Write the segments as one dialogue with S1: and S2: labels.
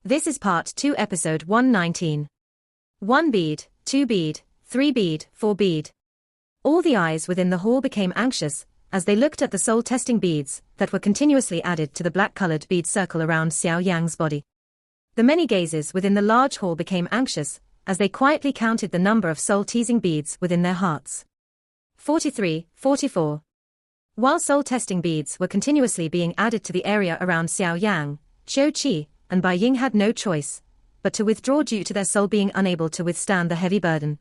S1: This is part 2 episode 119. 1 bead, 2 bead, 3 bead, 4 bead. All the eyes within the hall became anxious, as they looked at the soul-testing beads that were continuously added to the black-colored bead circle around Xiao Yang's body. The many gazes within the large hall became anxious, as they quietly counted the number of soul-teasing beads within their hearts. 43, 44. While soul-testing beads were continuously being added to the area around Xiao Yang, Xiao Qi and Bai Ying had no choice but to withdraw due to their soul being unable to withstand the heavy burden.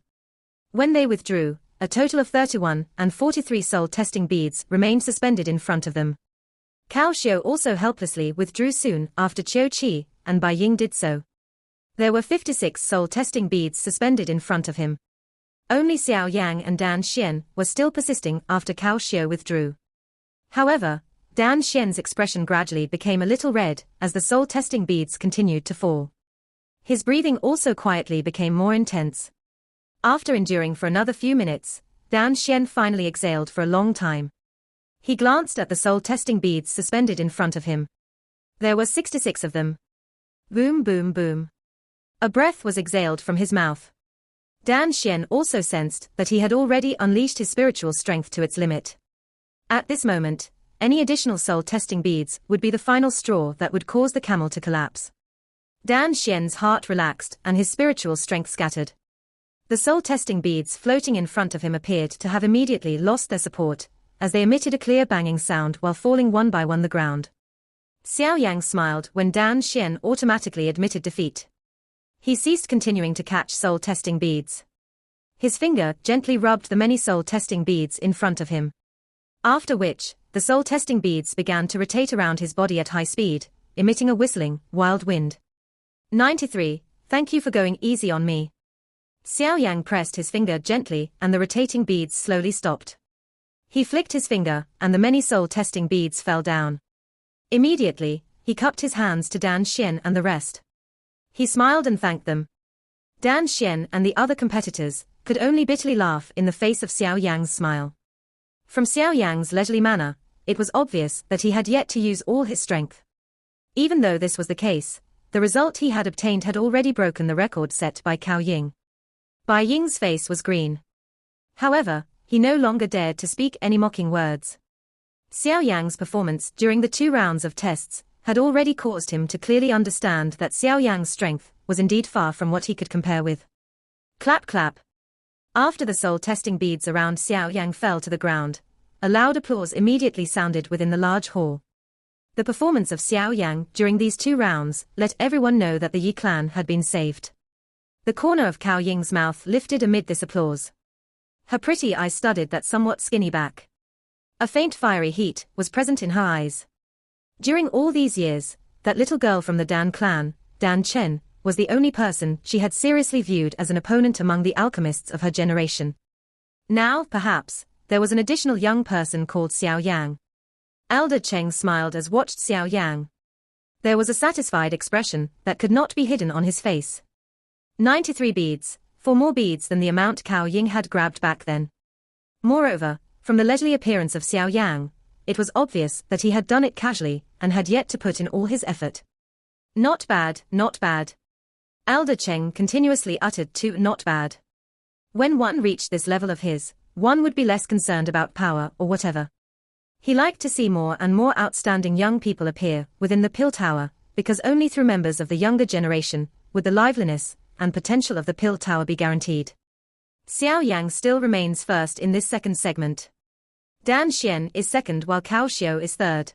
S1: When they withdrew, a total of 31 and 43 soul-testing beads remained suspended in front of them. Cao Xiao also helplessly withdrew soon after Xiao Qi and Bai Ying did so. There were 56 soul-testing beads suspended in front of him. Only Xiao Yang and Dan Xian were still persisting after Cao Xiao withdrew. However, Dan Xian's expression gradually became a little red as the soul-testing beads continued to fall. His breathing also quietly became more intense. After enduring for another few minutes, Dan Xian finally exhaled for a long time. He glanced at the soul-testing beads suspended in front of him. There were 66 of them. Boom, boom, boom. A breath was exhaled from his mouth. Dan Xian also sensed that he had already unleashed his spiritual strength to its limit. At this moment, any additional soul-testing beads would be the final straw that would cause the camel to collapse. Dan Xian's heart relaxed and his spiritual strength scattered. The soul-testing beads floating in front of him appeared to have immediately lost their support, as they emitted a clear banging sound while falling one by one the ground. Xiao Yang smiled when Dan Xian automatically admitted defeat. He ceased continuing to catch soul-testing beads. His finger gently rubbed the many soul-testing beads in front of him. After which, the soul-testing beads began to rotate around his body at high speed, emitting a whistling, wild wind. 93, thank you for going easy on me. Xiao Yang pressed his finger gently and the rotating beads slowly stopped. He flicked his finger and the many soul-testing beads fell down. Immediately, he cupped his hands to Dan Xian and the rest. He smiled and thanked them. Dan Xian and the other competitors could only bitterly laugh in the face of Xiao Yang's smile. From Xiao Yang's leisurely manner, it was obvious that he had yet to use all his strength. Even though this was the case, the result he had obtained had already broken the record set by Cao Ying. Bai Ying's face was green. However, he no longer dared to speak any mocking words. Xiao Yang's performance during the 2 rounds of tests had already caused him to clearly understand that Xiao Yang's strength was indeed far from what he could compare with. Clap clap. After the soul-testing beads around Xiao Yang fell to the ground, a loud applause immediately sounded within the large hall. The performance of Xiao Yang during these 2 rounds let everyone know that the Yi clan had been saved. The corner of Cao Ying's mouth lifted amid this applause. Her pretty eyes studied that somewhat skinny back. A faint fiery heat was present in her eyes. During all these years, that little girl from the Dan clan, Dan Chen, was the only person she had seriously viewed as an opponent among the alchemists of her generation. Now, perhaps, there was an additional young person called Xiao Yang. Elder Cheng smiled as watched Xiao Yang. There was a satisfied expression that could not be hidden on his face. 93 beads, 4 more beads than the amount Cao Ying had grabbed back then. Moreover, from the leisurely appearance of Xiao Yang, it was obvious that he had done it casually and had yet to put in all his effort. Not bad, not bad. Elder Cheng continuously uttered to not bad. When one reached this level of his, one would be less concerned about power or whatever. He liked to see more and more outstanding young people appear within the Pill Tower, because only through members of the younger generation would the liveliness and potential of the Pill Tower be guaranteed. Xiao Yang still remains first in this second segment. Dan Xian is second while Cao Xiao is third.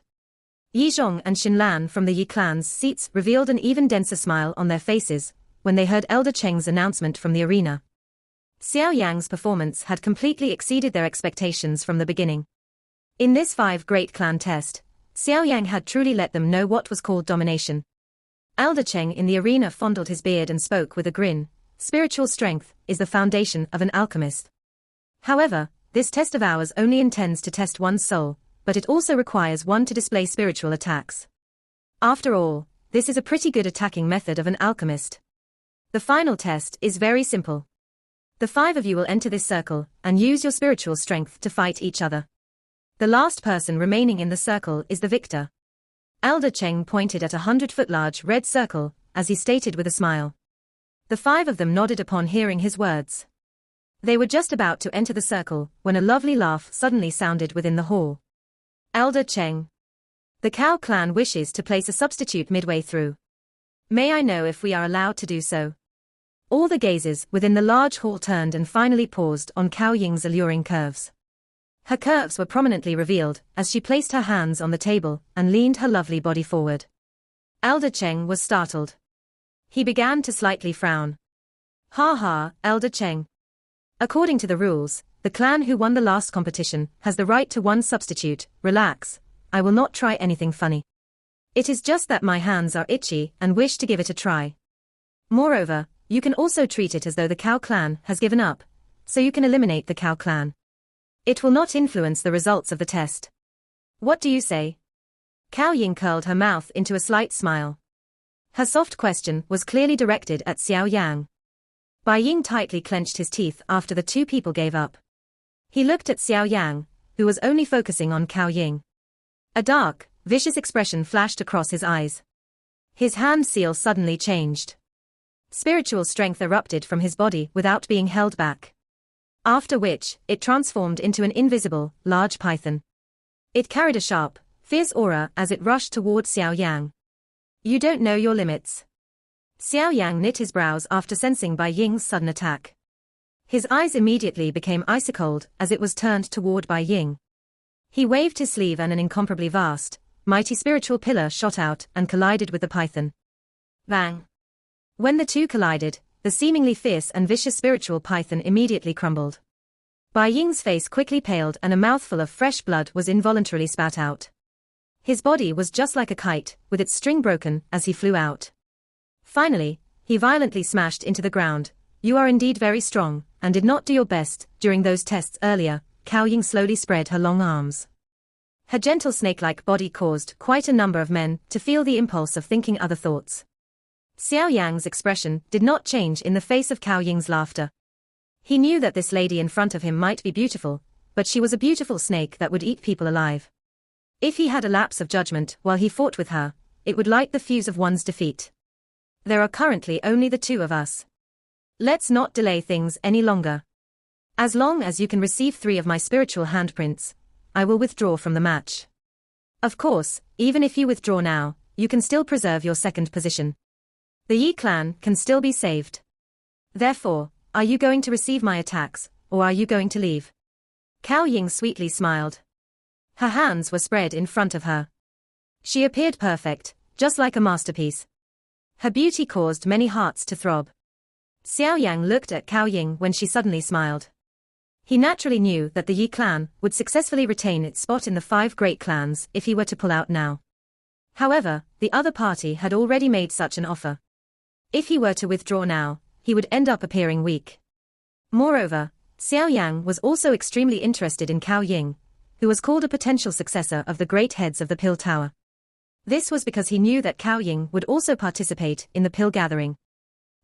S1: Yi Zhong and Xin Lan from the Yi clan's seats revealed an even denser smile on their faces when they heard Elder Cheng's announcement from the arena. Xiao Yang's performance had completely exceeded their expectations from the beginning. In this 5 great clan test, Xiao Yang had truly let them know what was called domination. Elder Cheng in the arena fondled his beard and spoke with a grin. Spiritual strength is the foundation of an alchemist. However, this test of ours only intends to test one's soul, but it also requires one to display spiritual attacks. After all, this is a pretty good attacking method of an alchemist. The final test is very simple. The 5 of you will enter this circle and use your spiritual strength to fight each other. The last person remaining in the circle is the victor. Elder Cheng pointed at a 100-foot large red circle as he stated with a smile. The 5 of them nodded upon hearing his words. They were just about to enter the circle when a lovely laugh suddenly sounded within the hall. Elder Cheng. The Cao clan wishes to place a substitute midway through. May I know if we are allowed to do so? All the gazes within the large hall turned and finally paused on Cao Ying's alluring curves. Her curves were prominently revealed as she placed her hands on the table and leaned her lovely body forward. Elder Cheng was startled. He began to slightly frown. Ha ha, Elder Cheng. According to the rules, the clan who won the last competition has the right to one substitute. Relax, I will not try anything funny. It is just that my hands are itchy and wish to give it a try. Moreover, you can also treat it as though the Cao clan has given up, so you can eliminate the Cao clan. It will not influence the results of the test. What do you say? Cao Ying curled her mouth into a slight smile. Her soft question was clearly directed at Xiao Yan. Bai Ying tightly clenched his teeth after the 2 people gave up. He looked at Xiao Yang, who was only focusing on Cao Ying. A dark, vicious expression flashed across his eyes. His hand seal suddenly changed. Spiritual strength erupted from his body without being held back. After which, it transformed into an invisible, large python. It carried a sharp, fierce aura as it rushed toward Xiao Yang. You don't know your limits. Xiao Yang knit his brows after sensing Bai Ying's sudden attack. His eyes immediately became icy-cold as it was turned toward Bai Ying. He waved his sleeve and an incomparably vast, mighty spiritual pillar shot out and collided with the python. Bang! When the 2 collided, the seemingly fierce and vicious spiritual python immediately crumbled. Bai Ying's face quickly paled and a mouthful of fresh blood was involuntarily spat out. His body was just like a kite, with its string broken as he flew out. Finally, he violently smashed into the ground. You are indeed very strong, and did not do your best during those tests earlier. Cao Ying slowly spread her long arms. Her gentle snake-like body caused quite a number of men to feel the impulse of thinking other thoughts. Xiao Yang's expression did not change in the face of Cao Ying's laughter. He knew that this lady in front of him might be beautiful, but she was a beautiful snake that would eat people alive. If he had a lapse of judgment while he fought with her, it would light the fuse of one's defeat. There are currently only the 2 of us. Let's not delay things any longer. As long as you can receive 3 of my spiritual handprints, I will withdraw from the match. Of course, even if you withdraw now, you can still preserve your second position. The Yi clan can still be saved. Therefore, are you going to receive my attacks, or are you going to leave? Cao Ying sweetly smiled. Her hands were spread in front of her. She appeared perfect, just like a masterpiece. Her beauty caused many hearts to throb. Xiao Yang looked at Cao Ying when she suddenly smiled. He naturally knew that the Yi clan would successfully retain its spot in the 5 great clans if he were to pull out now. However, the other party had already made such an offer. If he were to withdraw now, he would end up appearing weak. Moreover, Xiao Yang was also extremely interested in Cao Ying, who was called a potential successor of the great heads of the Pill Tower. This was because he knew that Cao Ying would also participate in the pill gathering.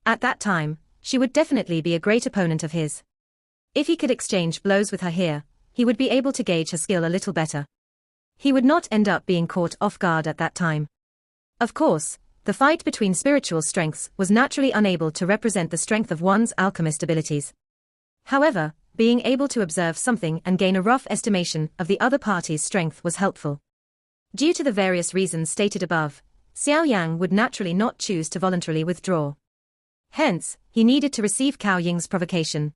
S1: At that time, she would definitely be a great opponent of his. If he could exchange blows with her here, he would be able to gauge her skill a little better. He would not end up being caught off guard at that time. Of course, the fight between spiritual strengths was naturally unable to represent the strength of one's alchemist abilities. However, being able to observe something and gain a rough estimation of the other party's strength was helpful. Due to the various reasons stated above, Xiao Yang would naturally not choose to voluntarily withdraw. Hence, he needed to receive Cao Ying's provocation.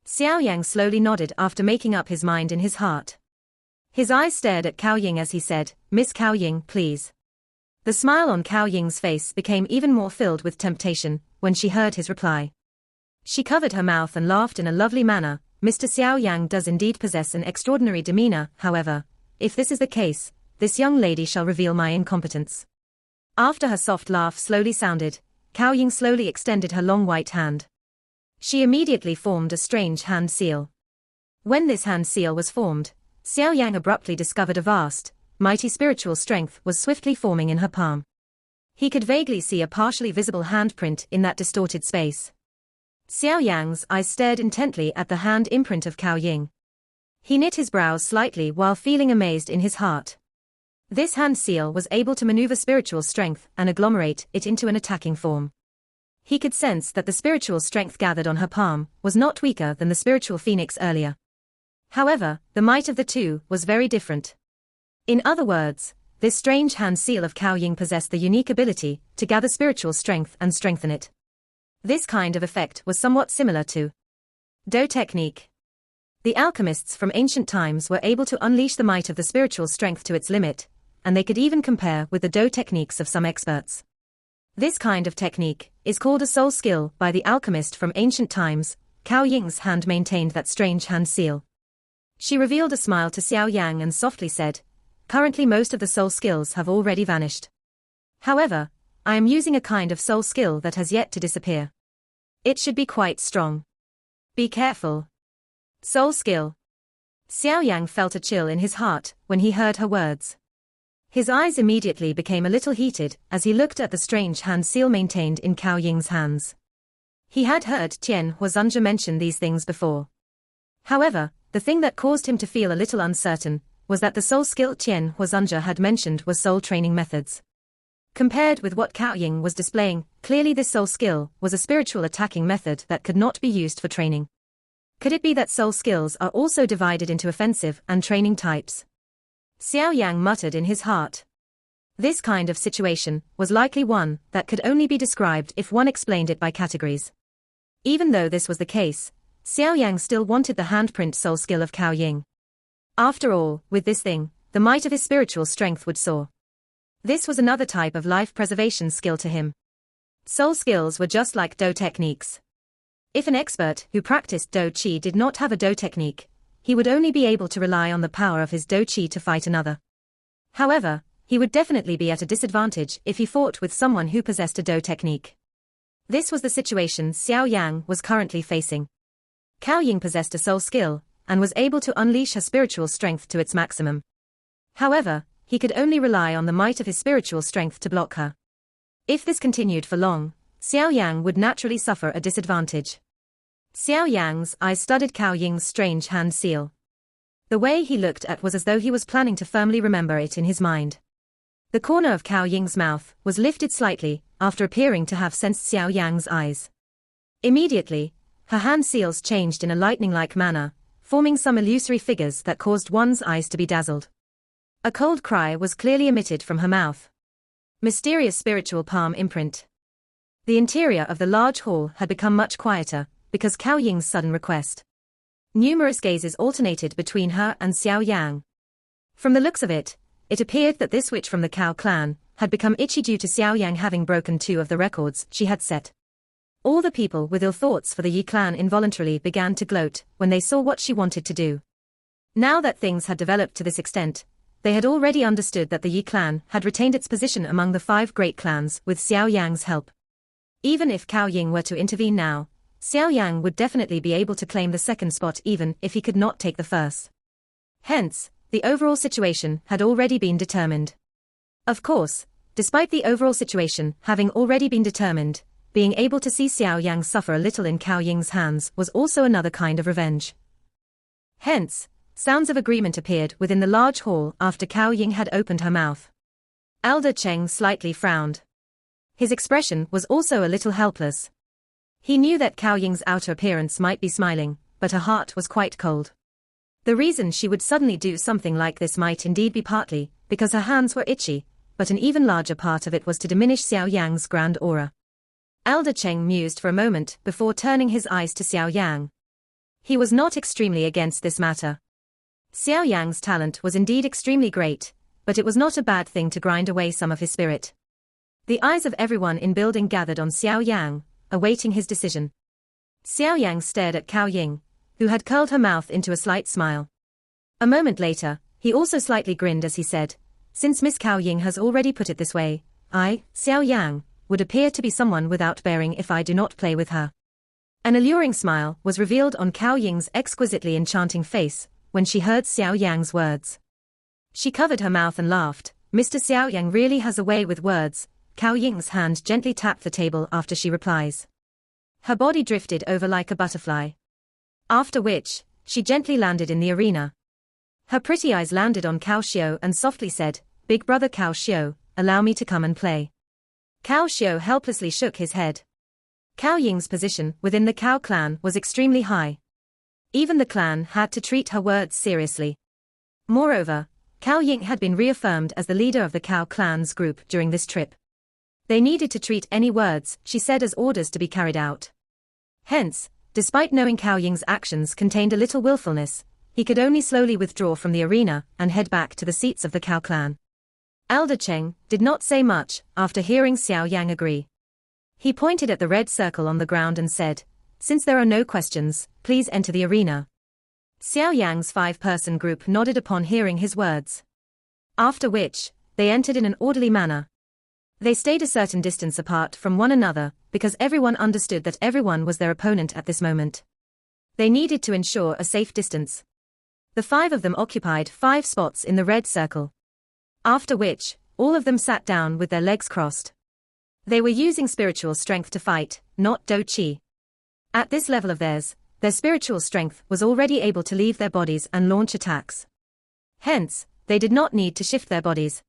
S1: Xiao Yang slowly nodded after making up his mind in his heart. His eyes stared at Cao Ying as he said, Miss Cao Ying, please. The smile on Cao Ying's face became even more filled with temptation when she heard his reply. She covered her mouth and laughed in a lovely manner. Mr. Xiao Yang does indeed possess an extraordinary demeanor, however, if this is the case, this young lady shall reveal my incompetence. After her soft laugh slowly sounded, Cao Ying slowly extended her long white hand. She immediately formed a strange hand seal. When this hand seal was formed, Xiao Yang abruptly discovered a vast, mighty spiritual strength was swiftly forming in her palm. He could vaguely see a partially visible handprint in that distorted space. Xiao Yang's eyes stared intently at the hand imprint of Cao Ying. He knit his brows slightly while feeling amazed in his heart. This hand seal was able to maneuver spiritual strength and agglomerate it into an attacking form. He could sense that the spiritual strength gathered on her palm was not weaker than the spiritual phoenix earlier. However, the might of the two was very different. In other words, this strange hand seal of Xiao Ying possessed the unique ability to gather spiritual strength and strengthen it. This kind of effect was somewhat similar to Do technique. The alchemists from ancient times were able to unleash the might of the spiritual strength to its limit, and they could even compare with the Do techniques of some experts. This kind of technique is called a soul skill by the alchemist from ancient times. Xiao Ying's hand maintained that strange hand seal. She revealed a smile to Xiao Yan and softly said, "Currently most of the soul skills have already vanished. However, I am using a kind of soul skill that has yet to disappear. It should be quite strong. Be careful." Soul skill. Xiao Yan felt a chill in his heart when he heard her words. His eyes immediately became a little heated as he looked at the strange hand seal maintained in Xiao Ying's hands. He had heard Tian Huazunja mention these things before. However, the thing that caused him to feel a little uncertain was that the soul skill Tian Huazunja had mentioned was soul training methods. Compared with what Xiao Ying was displaying, clearly this soul skill was a spiritual attacking method that could not be used for training. Could it be that soul skills are also divided into offensive and training types? Xiao Yang muttered in his heart. This kind of situation was likely one that could only be described if one explained it by categories. Even though this was the case, Xiao Yang still wanted the handprint soul skill of Xiao Ying. After all, with this thing, the might of his spiritual strength would soar. This was another type of life preservation skill to him. Soul skills were just like Do techniques. If an expert who practiced Do Qi did not have a Do technique, he would only be able to rely on the power of his Do Qi to fight another. However, he would definitely be at a disadvantage if he fought with someone who possessed a Do technique. This was the situation Xiao Yang was currently facing. Xiao Ying possessed a soul skill, and was able to unleash her spiritual strength to its maximum. However, he could only rely on the might of his spiritual strength to block her. If this continued for long, Xiao Yang would naturally suffer a disadvantage. Xiao Yang's eyes studied Xiao Ying's strange hand seal. The way he looked at was as though he was planning to firmly remember it in his mind. The corner of Xiao Ying's mouth was lifted slightly, after appearing to have sensed Xiao Yang's eyes. Immediately, her hand seals changed in a lightning-like manner, forming some illusory figures that caused one's eyes to be dazzled. A cold cry was clearly emitted from her mouth. Mysterious spiritual palm imprint. The interior of the large hall had become much quieter, because Xiao Ying's sudden request. Numerous gazes alternated between her and Xiao Yang. From the looks of it, it appeared that this witch from the Cao clan had become itchy due to Xiao Yang having broken 2 of the records she had set. All the people with ill thoughts for the Yi clan involuntarily began to gloat when they saw what she wanted to do. Now that things had developed to this extent, they had already understood that the Yi clan had retained its position among the 5 great clans with Xiao Yang's help. Even if Xiao Ying were to intervene now, Xiao Yang would definitely be able to claim the second spot even if he could not take the first. Hence, the overall situation had already been determined. Of course, despite the overall situation having already been determined, being able to see Xiao Yang suffer a little in Xiao Ying's hands was also another kind of revenge. Hence, sounds of agreement appeared within the large hall after Xiao Ying had opened her mouth. Elder Cheng slightly frowned. His expression was also a little helpless. He knew that Xiao Ying's outer appearance might be smiling, but her heart was quite cold. The reason she would suddenly do something like this might indeed be partly because her hands were itchy, but an even larger part of it was to diminish Xiao Yang's grand aura. Elder Cheng mused for a moment before turning his eyes to Xiao Yang. He was not extremely against this matter. Xiao Yang's talent was indeed extremely great, but it was not a bad thing to grind away some of his spirit. The eyes of everyone in building gathered on Xiao Yang, awaiting his decision. Xiao Yang stared at Xiao Ying, who had curled her mouth into a slight smile. A moment later, he also slightly grinned as he said, "Since Miss Xiao Ying has already put it this way, I, Xiao Yang, would appear to be someone without bearing if I do not play with her." An alluring smile was revealed on Xiao Ying's exquisitely enchanting face when she heard Xiao Yang's words. She covered her mouth and laughed. "Mr. Xiao Yang really has a way with words." Xiao Ying's hand gently tapped the table after she replies. Her body drifted over like a butterfly. After which, she gently landed in the arena. Her pretty eyes landed on Cao Xiao and softly said, "Big brother Cao Xiao, allow me to come and play." Cao Xiao helplessly shook his head. Cao Ying's position within the Cao clan was extremely high. Even the clan had to treat her words seriously. Moreover, Cao Ying had been reaffirmed as the leader of the Cao clan's group during this trip. They needed to treat any words she said as orders to be carried out. Hence, despite knowing Cao Ying's actions contained a little willfulness, he could only slowly withdraw from the arena and head back to the seats of the Cao clan. Elder Cheng did not say much after hearing Xiao Yang agree. He pointed at the red circle on the ground and said, "Since there are no questions, please enter the arena." Xiao Yang's 5-person group nodded upon hearing his words. After which, they entered in an orderly manner. They stayed a certain distance apart from one another, because everyone understood that everyone was their opponent at this moment. They needed to ensure a safe distance. The 5 of them occupied 5 spots in the red circle. After which, all of them sat down with their legs crossed. They were using spiritual strength to fight, not Do Qi. At this level of theirs, their spiritual strength was already able to leave their bodies and launch attacks. Hence, they did not need to shift their bodies.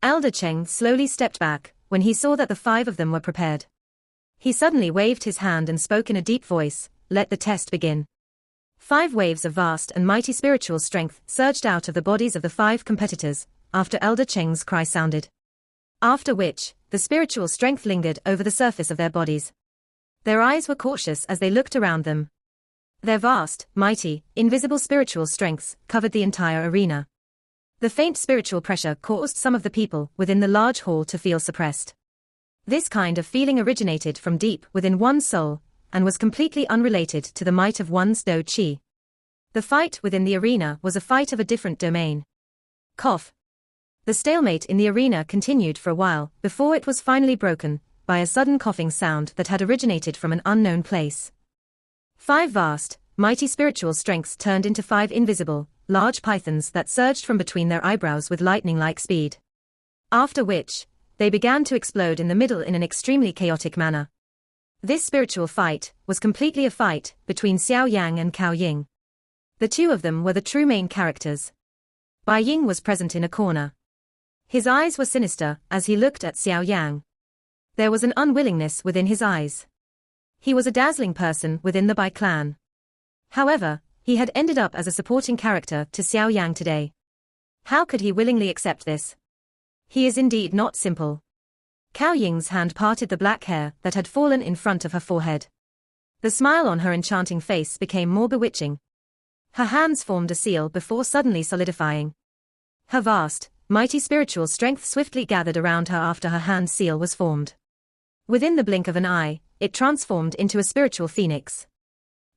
S1: Elder Cheng slowly stepped back when he saw that the 5 of them were prepared. He suddenly waved his hand and spoke in a deep voice, "Let the test begin." 5 waves of vast and mighty spiritual strength surged out of the bodies of the 5 competitors, after Elder Cheng's cry sounded. After which, the spiritual strength lingered over the surface of their bodies. Their eyes were cautious as they looked around them. Their vast, mighty, invisible spiritual strengths covered the entire arena. The faint spiritual pressure caused some of the people within the large hall to feel suppressed. This kind of feeling originated from deep within one's soul, and was completely unrelated to the might of one's Do Qi. The fight within the arena was a fight of a different domain. Cough. The stalemate in the arena continued for a while before it was finally broken by a sudden coughing sound that had originated from an unknown place. 5 vast, mighty spiritual strengths turned into 5 invisible, large pythons that surged from between their eyebrows with lightning-like speed. After which, they began to explode in the middle in an extremely chaotic manner. This spiritual fight was completely a fight between Xiao Yang and Cao Ying. The 2 of them were the true main characters. Bai Ying was present in a corner. His eyes were sinister as he looked at Xiao Yang. There was an unwillingness within his eyes. He was a dazzling person within the Bai clan. However, he had ended up as a supporting character to Xiao Yang today. How could he willingly accept this? He is indeed not simple. Cao Ying's hand parted the black hair that had fallen in front of her forehead. The smile on her enchanting face became more bewitching. Her hands formed a seal before suddenly solidifying. Her vast, mighty spiritual strength swiftly gathered around her after her hand seal was formed. Within the blink of an eye, it transformed into a spiritual phoenix.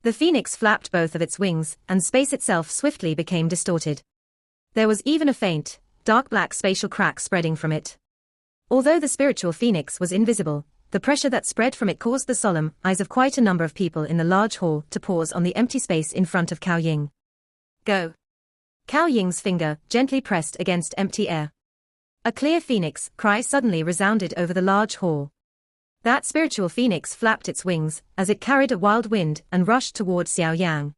S1: The phoenix flapped both of its wings, and space itself swiftly became distorted. There was even a faint, dark black spatial crack spreading from it. Although the spiritual phoenix was invisible, the pressure that spread from it caused the solemn eyes of quite a number of people in the large hall to pause on the empty space in front of Cao Ying. "Go." Cao Ying's finger gently pressed against empty air. A clear phoenix cry suddenly resounded over the large hall. That spiritual phoenix flapped its wings as it carried a wild wind and rushed toward Xiao Yang.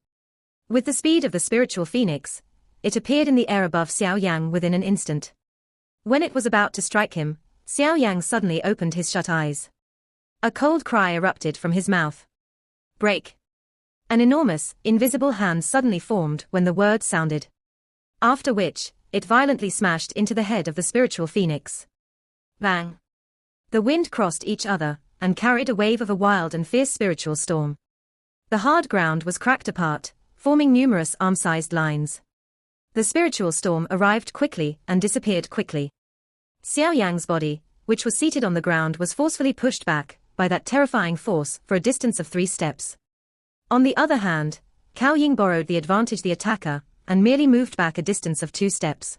S1: With the speed of the spiritual phoenix, it appeared in the air above Xiao Yang within an instant. When it was about to strike him, Xiao Yang suddenly opened his shut eyes. A cold cry erupted from his mouth. "Break." An enormous, invisible hand suddenly formed when the word sounded. After which, it violently smashed into the head of the spiritual phoenix. Bang! The wind crossed each other, and carried a wave of a wild and fierce spiritual storm. The hard ground was cracked apart, forming numerous arm-sized lines. The spiritual storm arrived quickly and disappeared quickly. Xiao Yang's body, which was seated on the ground, was forcefully pushed back by that terrifying force for a distance of 3 steps. On the other hand, Cao Ying borrowed the advantage the attacker, and merely moved back a distance of 2 steps.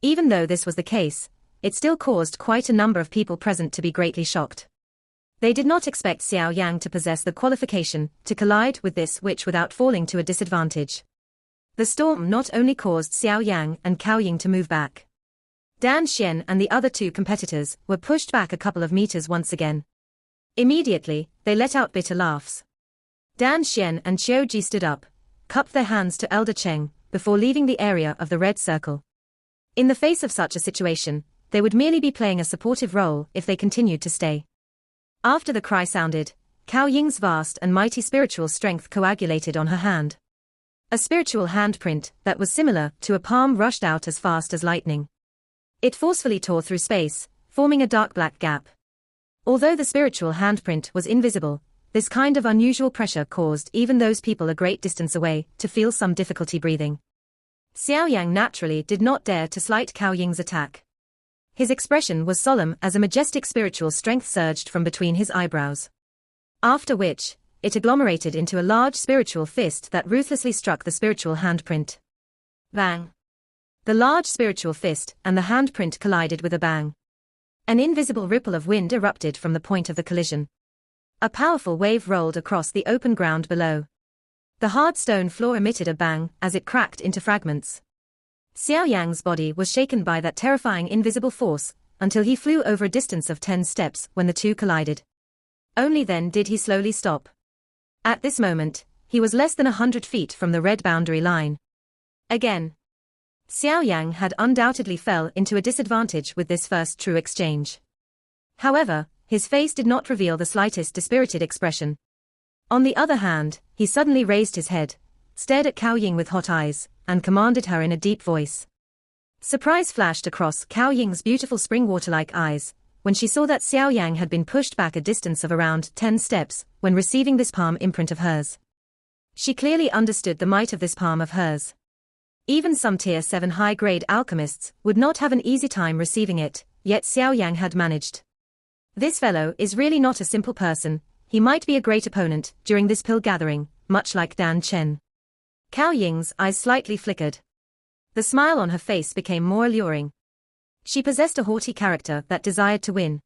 S1: Even though this was the case, it still caused quite a number of people present to be greatly shocked. They did not expect Xiao Yang to possess the qualification to collide with this witch without falling to a disadvantage. The storm not only caused Xiao Yang and Cao Ying to move back. Dan Xian and the other 2 competitors were pushed back a couple of meters once again. Immediately, they let out bitter laughs. Dan Xian and Qiu Ji stood up, cupped their hands to Elder Cheng, before leaving the area of the red circle. In the face of such a situation, they would merely be playing a supportive role if they continued to stay. After the cry sounded, Xiao Ying's vast and mighty spiritual strength coagulated on her hand. A spiritual handprint that was similar to a palm rushed out as fast as lightning. It forcefully tore through space, forming a dark black gap. Although the spiritual handprint was invisible, this kind of unusual pressure caused even those people a great distance away to feel some difficulty breathing. Xiao Yan naturally did not dare to slight Xiao Ying's attack. His expression was solemn as a majestic spiritual strength surged from between his eyebrows. After which, it agglomerated into a large spiritual fist that ruthlessly struck the spiritual handprint. Bang! The large spiritual fist and the handprint collided with a bang. An invisible ripple of wind erupted from the point of the collision. A powerful wave rolled across the open ground below. The hard stone floor emitted a bang as it cracked into fragments. Xiao Yang's body was shaken by that terrifying invisible force until he flew over a distance of 10 steps when the two collided. Only then did he slowly stop. At this moment, he was less than 100 feet from the red boundary line. Again, Xiao Yan had undoubtedly fell into a disadvantage with this first true exchange. However, his face did not reveal the slightest dispirited expression. On the other hand, he suddenly raised his head, stared at Xiao Ying with hot eyes, and commanded her in a deep voice. Surprise flashed across Xiao Ying's beautiful spring-water-like eyes when she saw that Xiao Yan had been pushed back a distance of around 10 steps when receiving this palm imprint of hers. She clearly understood the might of this palm of hers. Even some Tier 7 high-grade alchemists would not have an easy time receiving it, yet Xiao Yan had managed. This fellow is really not a simple person, he might be a great opponent during this pill gathering, much like Dan Chen. Xiao Ying's eyes slightly flickered. The smile on her face became more alluring. She possessed a haughty character that desired to win.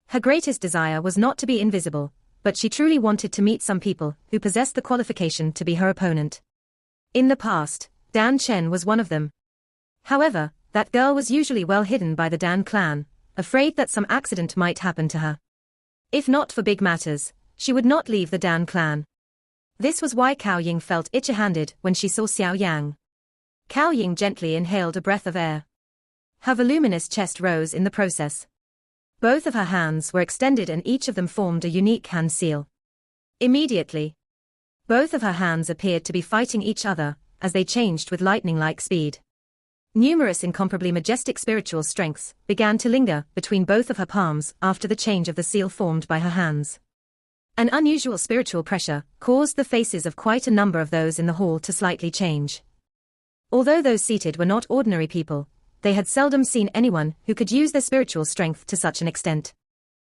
S1: Her greatest desire was not to be invisible, but she truly wanted to meet some people who possessed the qualification to be her opponent. In the past, Dan Chen was one of them. However, that girl was usually well hidden by the Dan clan, afraid that some accident might happen to her. If not for big matters, she would not leave the Dan clan. This was why Xiao Ying felt itchy-handed when she saw Xiao Yang. Xiao Ying gently inhaled a breath of air. Her voluminous chest rose in the process. Both of her hands were extended and each of them formed a unique hand seal. Immediately, both of her hands appeared to be fighting each other as they changed with lightning-like speed. Numerous incomparably majestic spiritual strengths began to linger between both of her palms after the change of the seal formed by her hands. An unusual spiritual pressure caused the faces of quite a number of those in the hall to slightly change. Although those seated were not ordinary people, they had seldom seen anyone who could use their spiritual strength to such an extent.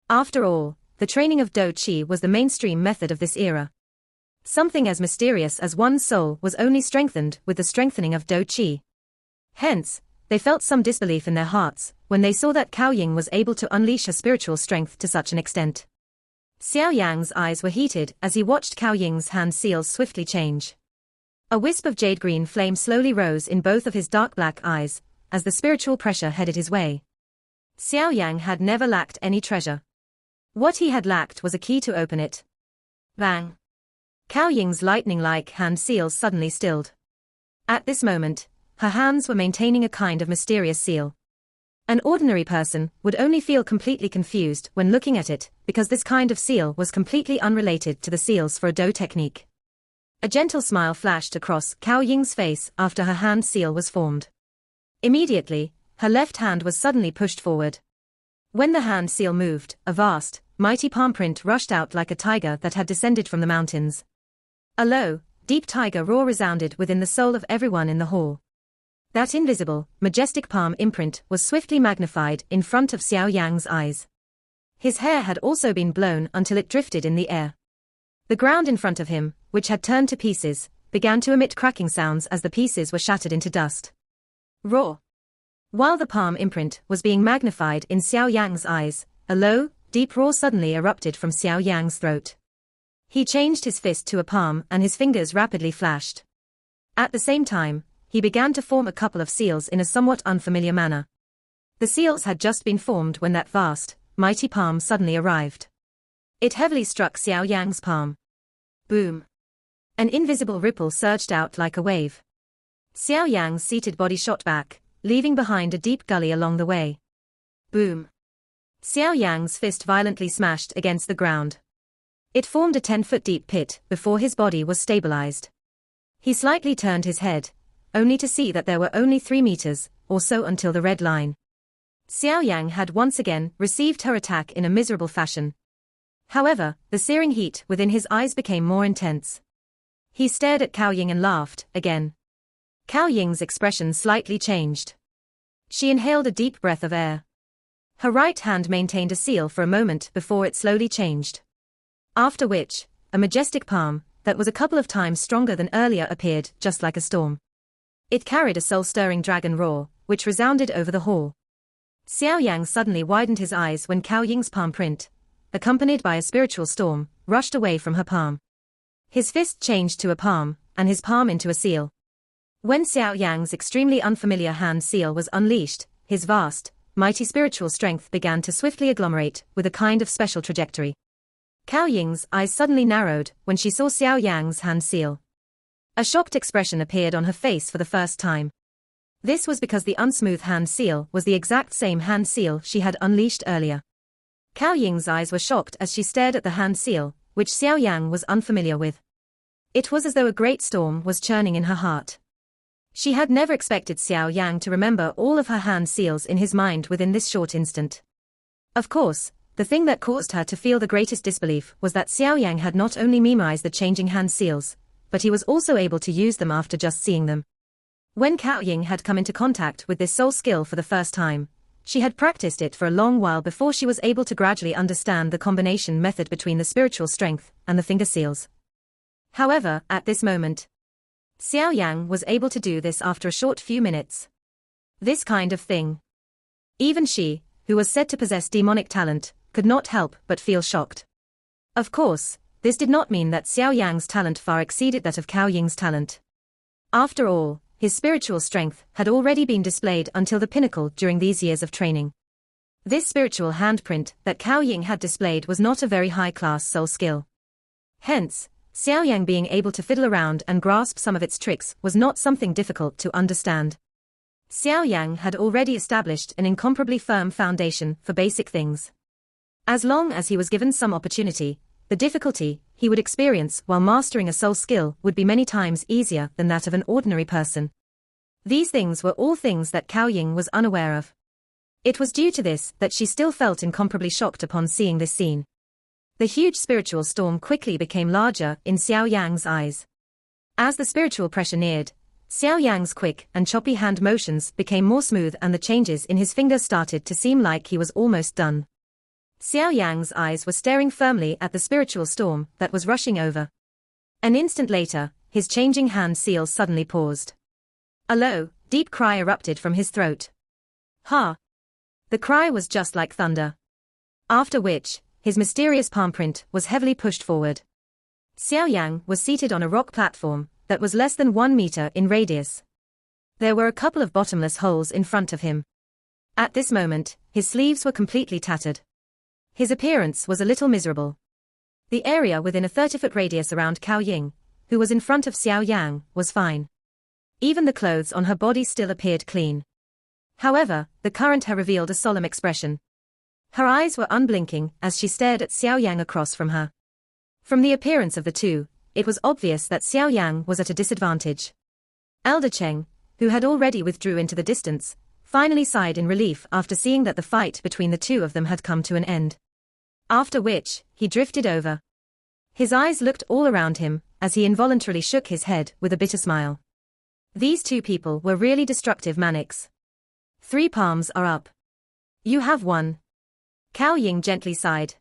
S1: After all, the training of Do Qi was the mainstream method of this era. Something as mysterious as one's soul was only strengthened with the strengthening of Do Qi. Hence, they felt some disbelief in their hearts when they saw that Xiao Ying was able to unleash her spiritual strength to such an extent. Xiao Yang's eyes were heated as he watched Xiao Ying's hand seals swiftly change. A wisp of jade-green flame slowly rose in both of his dark black eyes as the spiritual pressure headed his way. Xiao Yang had never lacked any treasure. What he had lacked was a key to open it. Bang! Xiao Ying's lightning-like hand seals suddenly stilled. At this moment, her hands were maintaining a kind of mysterious seal. An ordinary person would only feel completely confused when looking at it, because this kind of seal was completely unrelated to the seals for a Do technique. A gentle smile flashed across Xiao Ying's face after her hand seal was formed. Immediately, her left hand was suddenly pushed forward. When the hand seal moved, a vast, mighty palm print rushed out like a tiger that had descended from the mountains. A low, deep tiger roar resounded within the soul of everyone in the hall. That invisible, majestic palm imprint was swiftly magnified in front of Xiao Yang's eyes. His hair had also been blown until it drifted in the air. The ground in front of him, which had turned to pieces, began to emit cracking sounds as the pieces were shattered into dust. Roar! While the palm imprint was being magnified in Xiao Yang's eyes, a low, deep roar suddenly erupted from Xiao Yang's throat. He changed his fist to a palm and his fingers rapidly flashed. At the same time, he began to form a couple of seals in a somewhat unfamiliar manner. The seals had just been formed when that vast, mighty palm suddenly arrived. It heavily struck Xiao Yang's palm. Boom! An invisible ripple surged out like a wave. Xiao Yang's seated body shot back, leaving behind a deep gully along the way. Boom! Xiao Yang's fist violently smashed against the ground. It formed a 10-foot deep pit before his body was stabilized. He slightly turned his head, only to see that there were only 3 meters or so until the red line. Xiao Yang had once again received her attack in a miserable fashion. However, the searing heat within his eyes became more intense. He stared at Cao Ying and laughed again. Cao Ying's expression slightly changed. She inhaled a deep breath of air. Her right hand maintained a seal for a moment before it slowly changed. After which, a majestic palm, that was a couple of times stronger than earlier, appeared, just like a storm. It carried a soul-stirring dragon roar, which resounded over the hall. Xiao Yang suddenly widened his eyes when Cao Ying's palm print, accompanied by a spiritual storm, rushed away from her palm. His fist changed to a palm, and his palm into a seal. When Xiao Yang's extremely unfamiliar hand seal was unleashed, his vast, mighty spiritual strength began to swiftly agglomerate with a kind of special trajectory. Cao Ying's eyes suddenly narrowed when she saw Xiao Yang's hand seal. A shocked expression appeared on her face for the first time. This was because the unsmooth hand seal was the exact same hand seal she had unleashed earlier. Cao Ying's eyes were shocked as she stared at the hand seal, which Xiao Yang was unfamiliar with. It was as though a great storm was churning in her heart. She had never expected Xiao Yang to remember all of her hand seals in his mind within this short instant. Of course, the thing that caused her to feel the greatest disbelief was that Xiao Yang had not only memorized the changing hand seals, but he was also able to use them after just seeing them. When Cao Ying had come into contact with this soul skill for the first time, she had practiced it for a long while before she was able to gradually understand the combination method between the spiritual strength and the finger seals. However, at this moment, Xiao Yang was able to do this after a short few minutes. This kind of thing. Even she, who was said to possess demonic talent, could not help but feel shocked. Of course, this did not mean that Xiao Yang's talent far exceeded that of Cao Ying's talent. After all, his spiritual strength had already been displayed until the pinnacle during these years of training. This spiritual handprint that Cao Ying had displayed was not a very high-class soul skill. Hence, Xiao Yang being able to fiddle around and grasp some of its tricks was not something difficult to understand. Xiao Yang had already established an incomparably firm foundation for basic things. As long as he was given some opportunity, the difficulty he would experience while mastering a soul skill would be many times easier than that of an ordinary person. These things were all things that Cao Ying was unaware of. It was due to this that she still felt incomparably shocked upon seeing this scene. The huge spiritual storm quickly became larger in Xiao Yang's eyes. As the spiritual pressure neared, Xiao Yang's quick and choppy hand motions became more smooth and the changes in his fingers started to seem like he was almost done. Xiao Yang's eyes were staring firmly at the spiritual storm that was rushing over. An instant later, his changing hand seal suddenly paused. A low, deep cry erupted from his throat. Ha! The cry was just like thunder. After which, his mysterious palm print was heavily pushed forward. Xiao Yang was seated on a rock platform that was less than 1 meter in radius. There were a couple of bottomless holes in front of him. At this moment, his sleeves were completely tattered. His appearance was a little miserable. The area within a 30-foot radius around Cao Ying, who was in front of Xiao Yang, was fine. Even the clothes on her body still appeared clean. However, the current her revealed a solemn expression. Her eyes were unblinking as she stared at Xiao Yang across from her. From the appearance of the two, it was obvious that Xiao Yang was at a disadvantage. Elder Cheng, who had already withdrew into the distance, finally sighed in relief after seeing that the fight between the two of them had come to an end. After which, he drifted over. His eyes looked all around him, as he involuntarily shook his head with a bitter smile. These two people were really destructive manics. 3 palms are up. You have won. Cao Ying gently sighed.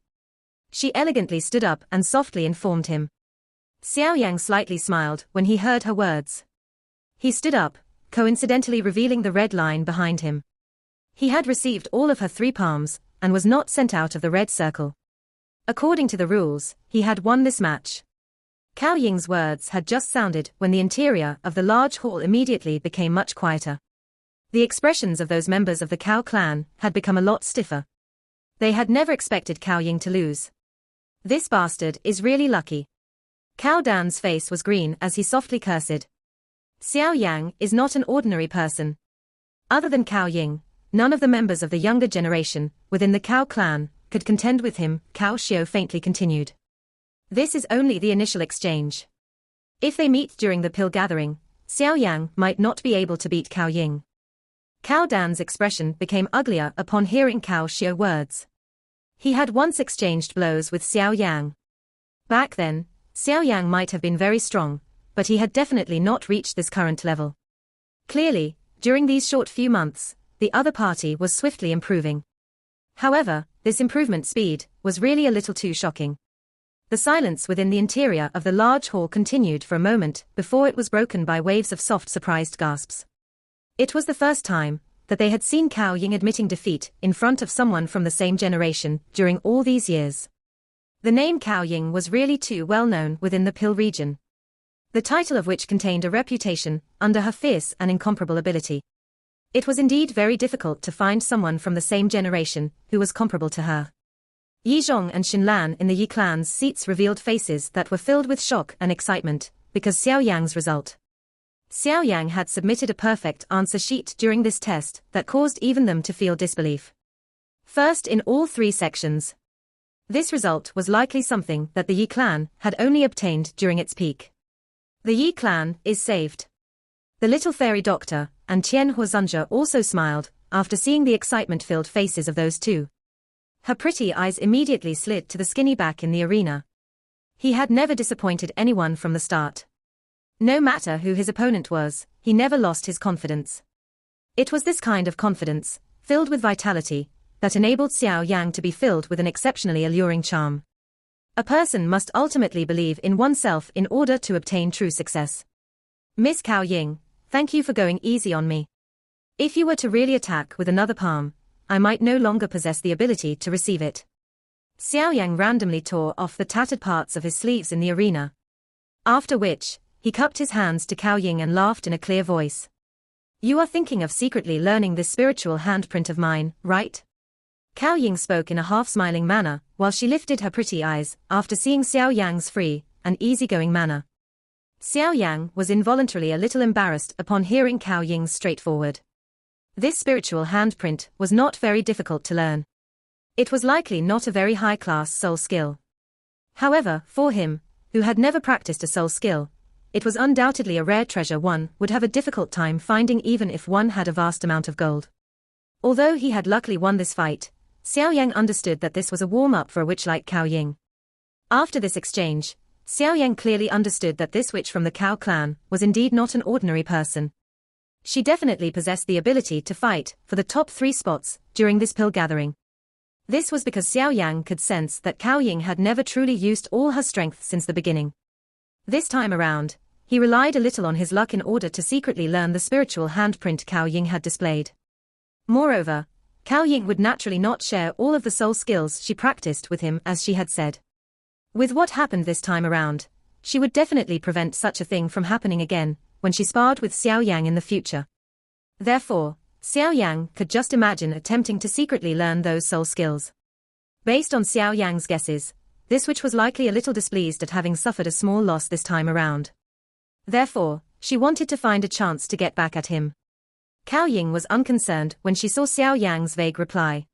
S1: She elegantly stood up and softly informed him. Xiao Yang slightly smiled when he heard her words. He stood up, coincidentally revealing the red line behind him. He had received all of her 3 palms, and was not sent out of the red circle. According to the rules, he had won this match. Cao Ying's words had just sounded when the interior of the large hall immediately became much quieter. The expressions of those members of the Cao clan had become a lot stiffer. They had never expected Cao Ying to lose. This bastard is really lucky. Cao Dan's face was green as he softly cursed. Xiao Yang is not an ordinary person. Other than Xiao Ying, none of the members of the younger generation, within the Xiao clan, could contend with him, Cao Xiao faintly continued. This is only the initial exchange. If they meet during the pill gathering, Xiao Yan might not be able to beat Xiao Ying. Cao Dan's expression became uglier upon hearing Cao Xiao's words. He had once exchanged blows with Xiao Yang. Back then, Xiao Yang might have been very strong, but he had definitely not reached this current level. Clearly, during these short few months, the other party was swiftly improving. However, this improvement speed was really a little too shocking. The silence within the interior of the large hall continued for a moment before it was broken by waves of soft surprised gasps. It was the first time that they had seen Xiao Ying admitting defeat in front of someone from the same generation during all these years. The name Xiao Ying was really too well known within the Pill region, the title of which contained a reputation under her fierce and incomparable ability. It was indeed very difficult to find someone from the same generation who was comparable to her. Yi Zhong and Xin Lan in the Yi clan's seats revealed faces that were filled with shock and excitement because Xiao Yang's result. Xiao Yang had submitted a perfect answer sheet during this test that caused even them to feel disbelief. First in all 3 sections. This result was likely something that the Yi clan had only obtained during its peak. The Yi clan is saved. The little fairy doctor and Tian Huozunja also smiled after seeing the excitement-filled faces of those two. Her pretty eyes immediately slid to the skinny back in the arena. He had never disappointed anyone from the start. No matter who his opponent was, he never lost his confidence. It was this kind of confidence, filled with vitality, that enabled Xiao Yang to be filled with an exceptionally alluring charm. A person must ultimately believe in oneself in order to obtain true success. Miss Xiao Ying, thank you for going easy on me. If you were to really attack with another palm, I might no longer possess the ability to receive it. Xiao Yang randomly tore off the tattered parts of his sleeves in the arena. After which, he cupped his hands to Xiao Ying and laughed in a clear voice. You are thinking of secretly learning this spiritual handprint of mine, right? Xiao Ying spoke in a half-smiling manner, while she lifted her pretty eyes, after seeing Xiao Yang's free and easygoing manner. Xiao Yang was involuntarily a little embarrassed upon hearing Xiao Ying's straightforward. This spiritual handprint was not very difficult to learn. It was likely not a very high-class soul skill. However, for him, who had never practiced a soul skill, it was undoubtedly a rare treasure one would have a difficult time finding even if one had a vast amount of gold. Although he had luckily won this fight, Xiao Yang understood that this was a warm-up for a witch like Xiao Ying. After this exchange, Xiao Yang clearly understood that this witch from the Xiao clan was indeed not an ordinary person. She definitely possessed the ability to fight for the top 3 spots during this pill gathering. This was because Xiao Yang could sense that Xiao Ying had never truly used all her strength since the beginning. This time around, he relied a little on his luck in order to secretly learn the spiritual handprint Xiao Ying had displayed. Moreover, Xiao Ying would naturally not share all of the soul skills she practiced with him as she had said. With what happened this time around, she would definitely prevent such a thing from happening again when she sparred with Xiao Yang in the future. Therefore, Xiao Yang could just imagine attempting to secretly learn those soul skills. Based on Xiao Yang's guesses, this witch was likely a little displeased at having suffered a small loss this time around. Therefore, she wanted to find a chance to get back at him. Xiao Ying was unconcerned when she saw Xiao Yang's vague reply.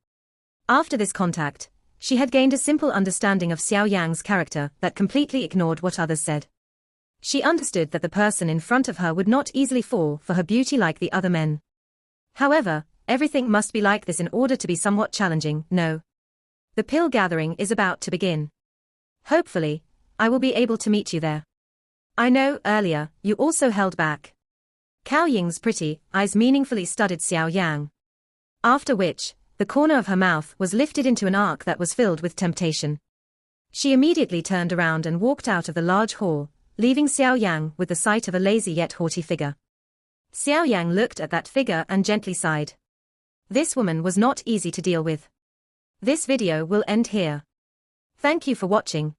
S1: After this contact, she had gained a simple understanding of Xiao Yang's character that completely ignored what others said. She understood that the person in front of her would not easily fall for her beauty like the other men. However, everything must be like this in order to be somewhat challenging, no. The pill gathering is about to begin. Hopefully, I will be able to meet you there. I know, earlier, you also held back. Xiao Ying's pretty eyes meaningfully studied Xiao Yang. After which, the corner of her mouth was lifted into an arc that was filled with temptation. She immediately turned around and walked out of the large hall, leaving Xiao Yang with the sight of a lazy yet haughty figure. Xiao Yang looked at that figure and gently sighed. This woman was not easy to deal with. This video will end here. Thank you for watching.